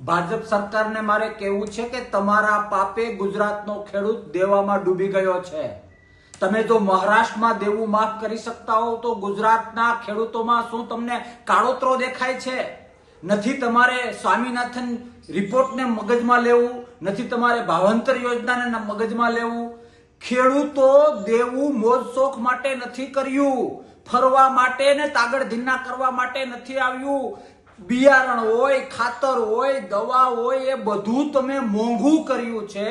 ભાજપ સરકારને મારે કહેવું છે કે તમારા પાપે ગુજરાતનો ખેડૂત દેવામાં ડૂબી ગયો છે। તમે જો મહારાષ્ટ્રમાં દેવું માફ કરી શકતા હો તો ગુજરાતના ખેડૂતોમાં શું તમને કાળોતરો દેખાય છે? નથી તમારે સ્વામીનાથન રિપોર્ટને મગજમાં લેવું, નથી તમારે ભાવાંતર યોજનાને મગજમાં લેવું। ખેડૂતો દેવું મોજ શોખ માટે નથી કર્યું, ફરવા માટે ને તાગડધીના કરવા માટે નથી આવ્યું। બિયારણ હોય, ખાતર હોય, દવા હોય, એ બધું તમે મોંઘું કર્યું છે।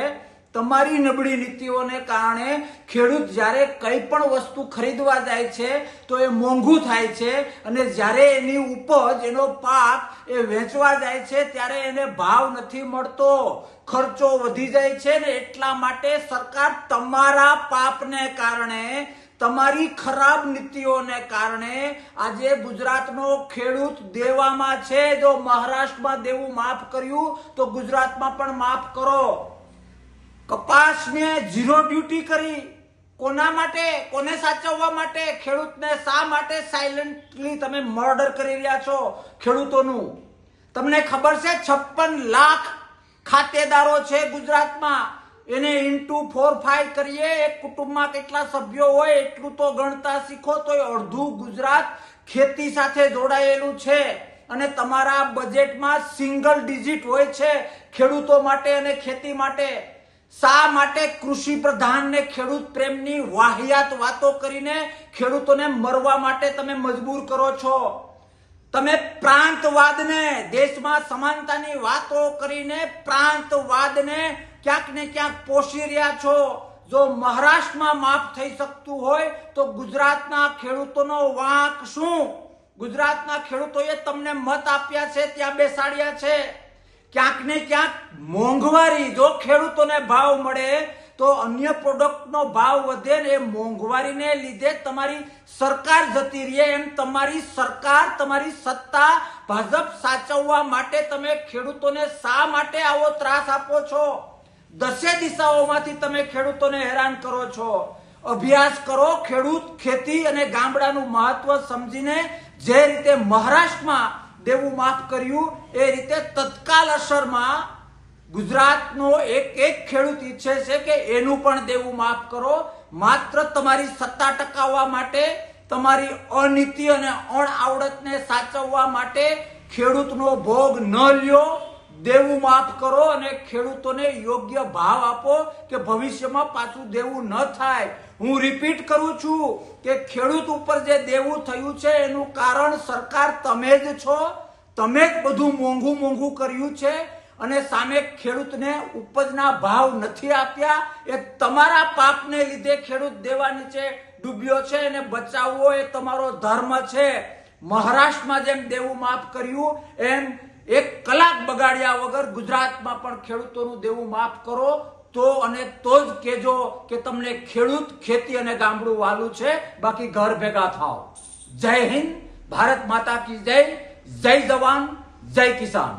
તમારી નબળી નીતિઓને કારણે ખેડૂત જ્યારે કંઈ પણ વસ્તુ ખરીદવા જાય છે તો એ મોંઘું થાય છે, અને જ્યારે એની ઉપજ, એનો પાક એ વેચવા જાય છે ત્યારે એને ભાવ નથી મળતો, ખર્ચો વધી જાય છે ને। એટલા માટે સરકાર તમારા પાપને કારણે, તમારી ખરાબ નીતિઓને કારણે આજે ગુજરાતનો ખેડૂત દેવામાં છે। જો મહારાષ્ટ્રમાં દેવું માફ કર્યું તો ગુજરાતમાં પણ માફ કરો। કપાસને ઝીરો ડ્યુટી કરી, કોના માટે? કોને સાચવવા માટે? ખેડૂતને શા માટે સાયલેન્ટલી તમે મર્ડર કરી રહ્યા છો ખેડૂતોનું? તમને ખબર છે 56 લાખ ખાતેદારો છે ગુજરાતમાં, એને ઇન્ટુ 4-5 કરીએ, એક કુટુંબમાં કેટલા સભ્યો હોય એટલું તો ગણતા શીખો, તો અડધું ગુજરાત ખેતી સાથે જોડાયેલું છે। અને તમારા બજેટમાં સિંગલ ડિજિટ હોય છે ખેડૂતો માટે અને ખેતી માટે। શા માટે કૃષિ પ્રધાન ને ખેડૂત પ્રેમની વાહિયાત વાતો કરીને ખેડૂતોને મરવા માટે તમે મજબૂર કરો છો? તમે પ્રાંતવાદને, દેશમાં સમાનતાની વાતો કરીને પ્રાંતવાદને ક્યાંક ને ક્યાંક પોષી રહ્યા છો। જો મહારાષ્ટ્રમાં માફ થઈ શકતું હોય તો ગુજરાતના ખેડૂતોનો વાંક શું? ગુજરાતના ખેડૂતોએ તમને મત આપ્યા છે, ત્યાં બેસાડ્યા છે। ક્યાંક ને ક્યાંક મોંઘવારી, જો ખેડૂતોને ભાવ મળે તો અન્ય પ્રોડક્ટનો ભાવ વધે ને, એ મોંઘવારીને લીધે તમારી સરકાર જતી રહે। એમ તમારી સરકાર, તમારી સત્તા ભાજપ સાચવવા માટે તમે ખેડૂતોને શા માટે આવો ત્રાસ આપો છો? 10 દિશાઓમાંથી તમે ખેડૂતોને હેરાન કરો છો। અભ્યાસ કરો, ખેડૂત, ખેતી અને ગામડાનું મહત્વ સમજીને જે રીતે મહારાષ્ટ્રમાં દેવું માફ કર્યું એ રીતે તત્કાલ અસરમાં ગુજરાતનો એક ખેડૂત ઈચ્છે છે કે એનું પણ દેવું માફ કરો। માત્ર તમારી સત્તા ટકાવવા માટે, તમારી અનીતિ અને અણઆવડતને સાચવવા માટે ખેડૂતનો ભોગ ન લ્યો, દેવું માફ કરો અને ખેડૂતોને યોગ્ય ભાવ આપો કે ભવિષ્યમાં પાછું દેવું ન થાય। હું રિપીટ કરું છું કે ખેડૂત ઉપર જે દેવું થયું છે એનું કારણ સરકાર તમે જ છો। તમે જ બધું મોંઘું કર્યું છે અને સામે ખેડૂતને ઉપજના ભાવ નથી આપ્યા। એ તમારા પાપને લીધે ખેડૂત દેવા નીચે ડૂબ્યો છે, એને બચાવવો એ તમારો ધર્મ છે। મહારાષ્ટ્રમાં જેમ દેવું માફ કર્યું એમ 1 કલાક બગાડ્યા વગર ગુજરાતમાં પણ ખેડૂતોનું દેવું માફ કરો તો જ કહેજો કે તમને ખેડૂત, ખેતી અને ગામડું વાલું છે, બાકી ઘર ભેગા થાઓ। જય હિન્દ, ભારત માતા કી જય, જય જવાન, જય કિસાન।